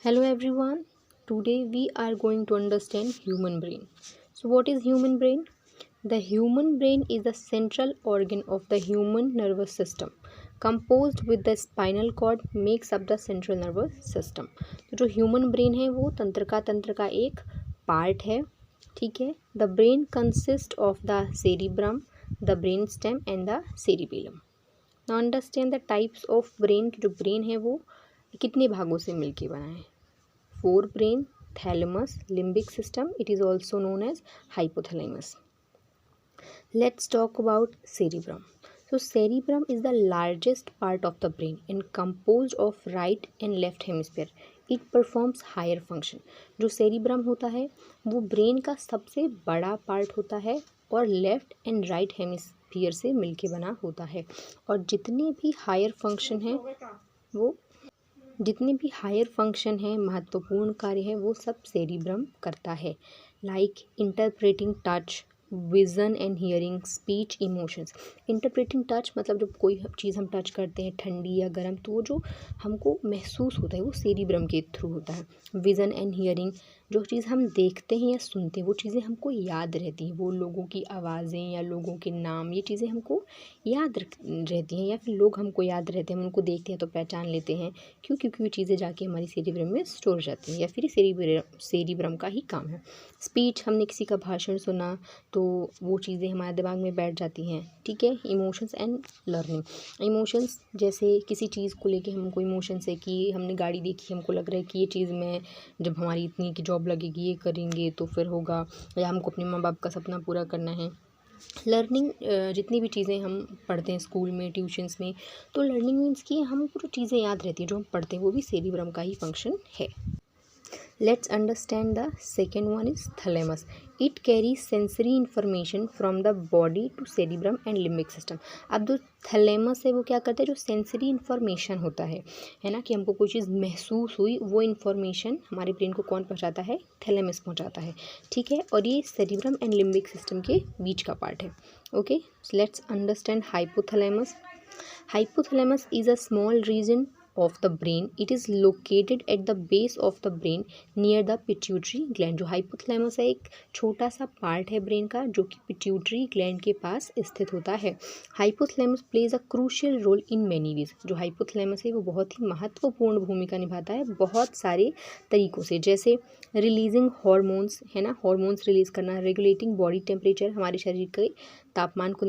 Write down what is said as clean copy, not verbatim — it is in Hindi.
Hello everyone. Today we are going to understand human brain. So what is human brain? The human brain is the central organ of the human nervous system. Composed with the spinal cord makes up the central nervous system. तो जो human brain है वो तंत्र का एक part है. ठीक है. The brain consists of the cerebrum, the brainstem and the cerebellum. Now understand the types of brain. जो brain है वो कितने भागों से मिलके बना है. Forebrain, thalamus, limbic system. It is also known as hypothalamus. Let's talk about cerebrum. So cerebrum is the largest part of the brain and composed of right and left hemisphere. It performs higher function. जो cerebrum होता है वो brain का सबसे बड़ा part होता है और left and right hemisphere से मिलके बना होता है. और जितने भी हायर फंक्शन है महत्वपूर्ण कार्य है वो सब सेरिब्रम करता है. Like interpreting touch, vision and hearing, speech, emotions. Interpreting touch मतलब जब कोई चीज़ हम टच करते हैं ठंडी या गर्म तो वो जो हमको महसूस होता है वो सेरिब्रम के थ्रू होता है. विजन एंड हियरिंग जो चीज़ हम देखते हैं या सुनते हैं वो चीज़ें हमको याद रहती हैं. वो लोगों की आवाज़ें या लोगों के नाम ये चीज़ें हमको याद रहती हैं या फिर लोग हमको याद रहते हैं. हम उनको देखते हैं तो पहचान लेते हैं. क्यों? क्योंकि वो चीज़ें जाके हमारी सेरिब्रम में स्टोर हो जाती हैं या फिर सेरिब्रम का ही काम है. स्पीच हमने किसी का भाषण सुना तो वो चीज़ें हमारे दिमाग में बैठ जाती हैं. ठीक है. Emotions and learning. इमोशंस जैसे किसी चीज़ को लेके हमको इमोशंस है कि हमने गाड़ी देखी हमको लग रहा है कि ये चीज़ में जब हमारी इतनी की जॉब लगेगी ये करेंगे तो फिर होगा, या हमको अपने माँ बाप का सपना पूरा करना है. लर्निंग जितनी भी चीज़ें हम पढ़ते हैं स्कूल में ट्यूशन्स में तो लर्निंग मीन्स कि हमको जो चीज़ें याद रहती हैं जो हम पढ़ते हैं वो भी सेरिब्रम का ही फंक्शन है. Let's understand the second one is thalamus. It carries sensory information from the body to cerebrum and limbic system. अब जो थैलेमस है वो क्या करता है, जो सेंसरी इन्फॉर्मेशन होता है ना, कि हमको कोई चीज़ महसूस हुई वो इन्फॉर्मेशन हमारे ब्रेन को कौन पहुंचाता है, थैलेमस पहुंचाता है. ठीक है. और ये सेरिब्रम एंड लिम्बिक सिस्टम के बीच का पार्ट है. Okay. Let's understand hypothalamus. Hypothalamus is a small region of the brain. It is located at the base of the brain near the pituitary gland. जो hypothalamus है एक छोटा सा पार्ट है ब्रेन का जो कि पिट्यूटरी ग्लैंड के पास स्थित होता है. Hypothalamus plays a crucial role in many ways. जो hypothalamus है वो बहुत ही महत्वपूर्ण भूमिका निभाता है बहुत सारे तरीकों से. जैसे रिलीजिंग हॉर्मोन्स है ना, हॉर्मोन्स रिलीज करना, रेगुलेटिंग बॉडी टेम्परेचर हमारे शरीर के तापमान को